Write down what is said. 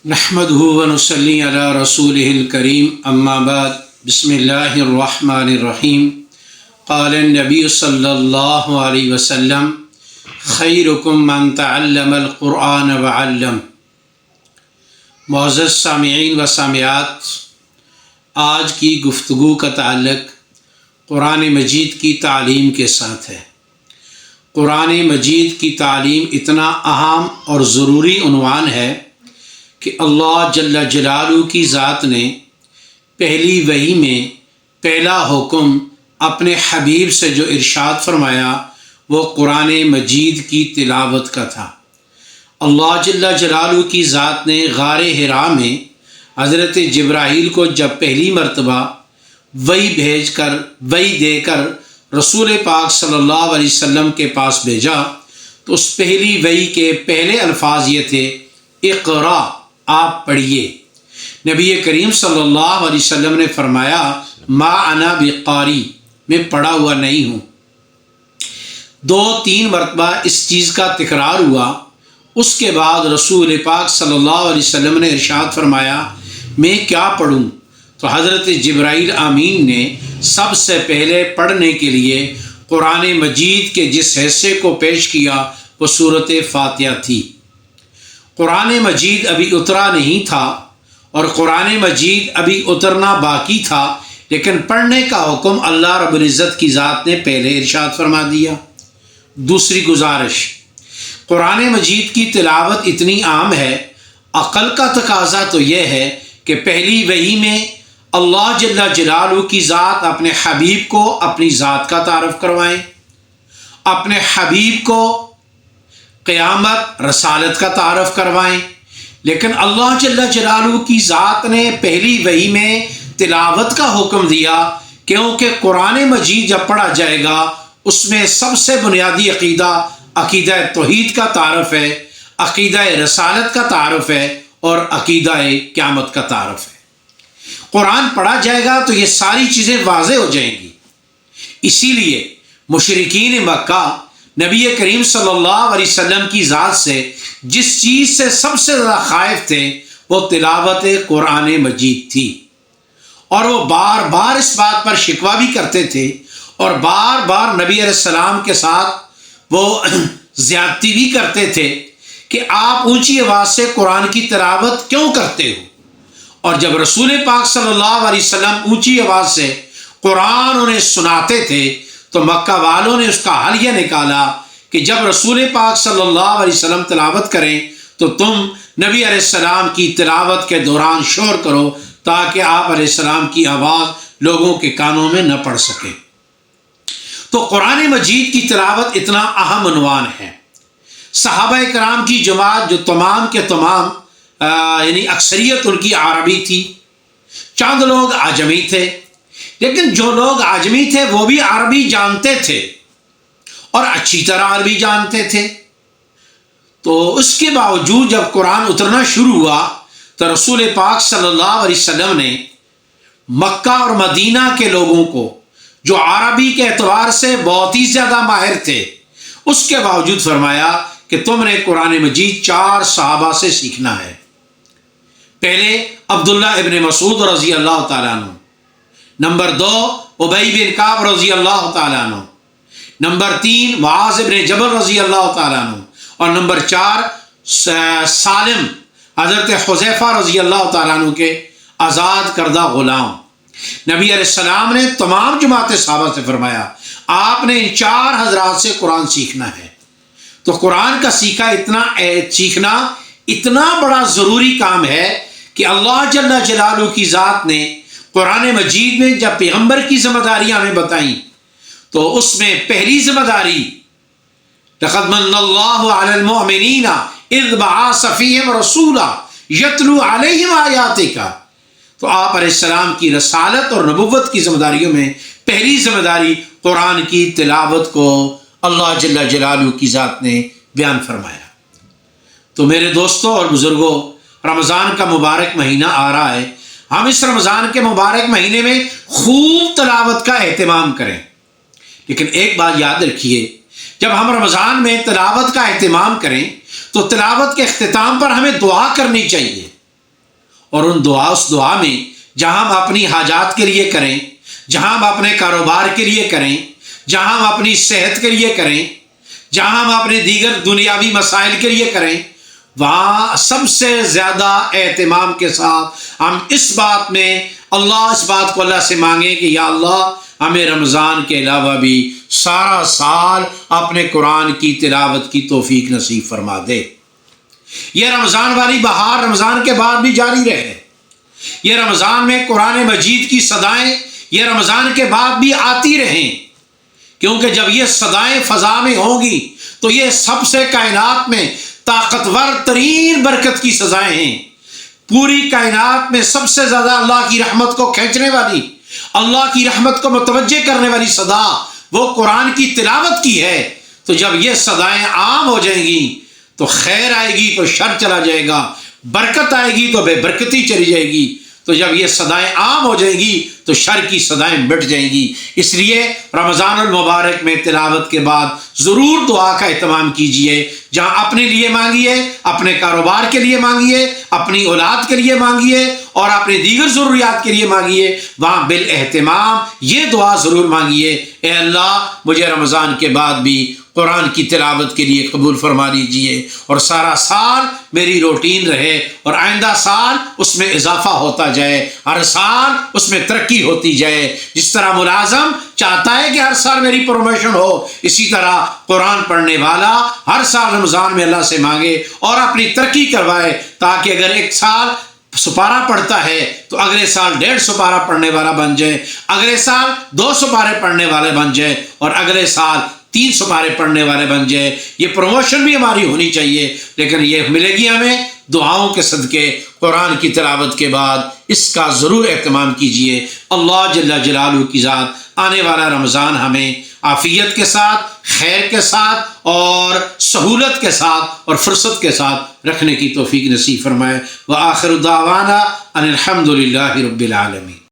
نحمده ونصلي على رسوله الكريم اما بعد بسم الله الرحمن الرحيم قال النبي صلى الله عليه وسلم خيركم من تعلم القرآن وعلم۔ معزز سامعین و سامعات، آج کی گفتگو کا تعلق قرآن مجید کی تعلیم کے ساتھ ہے۔ قرآن مجید کی تعلیم اتنا اہم اور ضروری عنوان ہے کہ اللہ جل جلالہ کی ذات نے پہلی وحی میں پہلا حکم اپنے حبیب سے جو ارشاد فرمایا وہ قرآن مجید کی تلاوت کا تھا۔ اللہ جل جلالہ کی ذات نے غار حرا میں حضرت جبرائیل کو جب پہلی مرتبہ وحی دے کر رسول پاک صلی اللہ علیہ وسلم کے پاس بھیجا تو اس پہلی وحی کے پہلے الفاظ یہ تھے، اقرا، آپ پڑھیے۔ نبی کریم صلی اللہ علیہ وسلم نے فرمایا، ما انا بقاری، میں پڑھا ہوا نہیں ہوں۔ 2-3 مرتبہ اس چیز کا تکرار ہوا۔ اس کے بعد رسول پاک صلی اللہ علیہ وسلم نے ارشاد فرمایا، میں کیا پڑھوں؟ تو حضرت جبرائیل امین نے سب سے پہلے پڑھنے کے لیے قرآن مجید کے جس حصے کو پیش کیا وہ سورۃ فاتحہ تھی۔ قرآن مجید ابھی اترا نہیں تھا اور قرآن مجید ابھی اترنا باقی تھا، لیکن پڑھنے کا حکم اللہ رب العزت کی ذات نے پہلے ارشاد فرما دیا۔ دوسری گزارش، قرآن مجید کی تلاوت اتنی عام ہے، عقل کا تقاضا تو یہ ہے کہ پہلی وحی میں اللہ جل جلالہ کی ذات اپنے حبیب کو اپنی ذات کا تعارف کروائیں، اپنے حبیب کو قیامت رسالت کا تعارف کروائیں، لیکن اللہ جل جلالہ کی ذات نے پہلی وحی میں تلاوت کا حکم دیا، کیونکہ قرآن مجید جب پڑھا جائے گا اس میں سب سے بنیادی عقیدہ توحید کا تعارف ہے، عقیدہ رسالت کا تعارف ہے اور عقیدہ قیامت کا تعارف ہے۔ قرآن پڑھا جائے گا تو یہ ساری چیزیں واضح ہو جائیں گی۔ اسی لیے مشرکین مکہ نبی کریم صلی اللہ علیہ وسلم کی ذات سے جس چیز سے سب سے زیادہ خائف تھے وہ تلاوت قرآن مجید تھی، اور وہ بار بار اس بات پر شکوہ بھی کرتے تھے اور بار بار نبی علیہ السلام کے ساتھ وہ زیادتی بھی کرتے تھے کہ آپ اونچی آواز سے قرآن کی تلاوت کیوں کرتے ہو؟ اور جب رسول پاک صلی اللہ علیہ وسلم اونچی آواز سے قرآن انہیں سناتے تھے تو مکہ والوں نے اس کا حل یہ نکالا کہ جب رسول پاک صلی اللہ علیہ وسلم تلاوت کریں تو تم نبی علیہ السلام کی تلاوت کے دوران شور کرو تاکہ آپ علیہ السلام کی آواز لوگوں کے کانوں میں نہ پڑ سکے۔ تو قرآن مجید کی تلاوت اتنا اہم عنوان ہے۔ صحابہ کرام کی جماعت جو تمام کے تمام یعنی اکثریت ان کی عربی تھی، چند لوگ عجمی تھے، لیکن جو لوگ عجمی تھے وہ بھی عربی جانتے تھے اور اچھی طرح عربی جانتے تھے۔ تو اس کے باوجود جب قرآن اترنا شروع ہوا تو رسول پاک صلی اللہ علیہ وسلم نے مکہ اور مدینہ کے لوگوں کو جو عربی کے اعتبار سے بہت ہی زیادہ ماہر تھے، اس کے باوجود فرمایا کہ تم نے قرآن مجید 4 صحابہ سے سیکھنا ہے۔ پہلے عبداللہ ابن مسعود رضی اللہ تعالیٰ عنہ، نمبر 2 ابی بن کعب رضی اللہ تعالیٰ عنہ، نمبر 3 معاذ ابن جبل رضی اللہ تعالیٰ عنہ، اور نمبر 4 سالم حضرت حذیفہ رضی اللہ تعالیٰ عنہ کے آزاد کردہ غلام۔ نبی علیہ السلام نے تمام جماعت صحابہ سے فرمایا آپ نے ان 4 حضرات سے قرآن سیکھنا ہے۔ تو قرآن کا سیکھنا اتنا بڑا ضروری کام ہے کہ اللہ جل جلالہ کی ذات نے قرآن مجید میں جب پیغمبر کی ذمہ داریاں ہمیں بتائیں تو اس میں پہلی ذمہ داری لقد من اللہ علی المؤمنین اذ بعث فیہم رسولا یتلو علیہم آیاتک۔ تو آپ علیہ السلام کی رسالت اور نبوت کی ذمہ داریوں میں پہلی ذمہ داری قرآن کی تلاوت کو اللہ جل جلالہ کی ذات نے بیان فرمایا۔ تو میرے دوستوں اور بزرگوں، رمضان کا مبارک مہینہ آ رہا ہے، ہم اس رمضان کے مبارک مہینے میں خوب تلاوت کا اہتمام کریں، لیکن ایک بات یاد رکھیے، جب ہم رمضان میں تلاوت کا اہتمام کریں تو تلاوت کے اختتام پر ہمیں دعا کرنی چاہیے اور اس دعا میں جہاں ہم اپنی حاجات کے لیے کریں، جہاں ہم اپنے کاروبار کے لیے کریں، جہاں ہم اپنی صحت کے لیے کریں، جہاں ہم اپنے دیگر دنیاوی مسائل کے لیے کریں، وہاں سب سے زیادہ اہتمام کے ساتھ ہم اس بات کو اللہ سے مانگیں کہ یا اللہ ہمیں رمضان کے علاوہ بھی سارا سال اپنے قرآن کی تلاوت کی توفیق نصیب فرما دے۔ یہ رمضان والی بہار رمضان کے بعد بھی جاری رہے، یہ رمضان میں قرآن مجید کی صدائیں یہ رمضان کے بعد بھی آتی رہیں، کیونکہ جب یہ صدائیں فضا میں ہوں گی تو یہ سب سے کائنات میں طاقتور ترین برکت کی صدائیں ہیں۔ پوری کائنات میں سب سے زیادہ اللہ کی رحمت کو کھینچنے والی، اللہ کی رحمت کو متوجہ کرنے والی صدا وہ قرآن کی تلاوت کی ہے۔ تو جب یہ صدائیں عام ہو جائیں گی تو خیر آئے گی تو شر چلا جائے گا، برکت آئے گی تو بے برکتی چلی جائے گی۔ تو جب یہ صدائیں عام ہو جائیں گی تو شر کی صدائیں مٹ جائیں گی۔ اس لیے رمضان المبارک میں تلاوت کے بعد ضرور دعا کا اہتمام کیجئے، جہاں اپنے لیے مانگیے، اپنے کاروبار کے لیے مانگیے، اپنی اولاد کے لیے مانگیے اور اپنی دیگر ضروریات کے لیے مانگیے، وہاں بالاہتمام یہ دعا ضرور مانگیے، اے اللہ مجھے رمضان کے بعد بھی قرآن کی تلاوت کے لیے قبول فرما لیجئے، اور سارا سال میری روٹین رہے اور آئندہ سال اس میں اضافہ ہوتا جائے، ہر سال اس میں ترقی ہوتی جائے۔ جس طرح ملازم چاہتا ہے کہ ہر سال میری پروموشن ہو، اسی طرح قرآن پڑھنے والا ہر سال رمضان میں اللہ سے مانگے اور اپنی ترقی کروائے، تاکہ اگر ایک سال سپارہ پڑھتا ہے تو اگلے سال 1.5 سپارہ پڑھنے والا بن جائے، اگلے سال 2 سپارے پڑھنے والے بن جائے، اور اگلے سال 3 سپارے پڑھنے والے بن جائے۔ یہ پروموشن بھی ہماری ہونی چاہیے، لیکن یہ ملے گی ہمیں دعاؤں کے صدقے۔ قرآن کی تلاوت کے بعد اس کا ضرور اہتمام کیجئے۔ اللہ جل جلالہ کی ذات آنے والا رمضان ہمیں عافیت کے ساتھ، خیر کے ساتھ اور سہولت کے ساتھ اور فرصت کے ساتھ رکھنے کی توفیق نصیب فرمائے۔ وآخر دعوانا ان الحمد للہ رب العالمین۔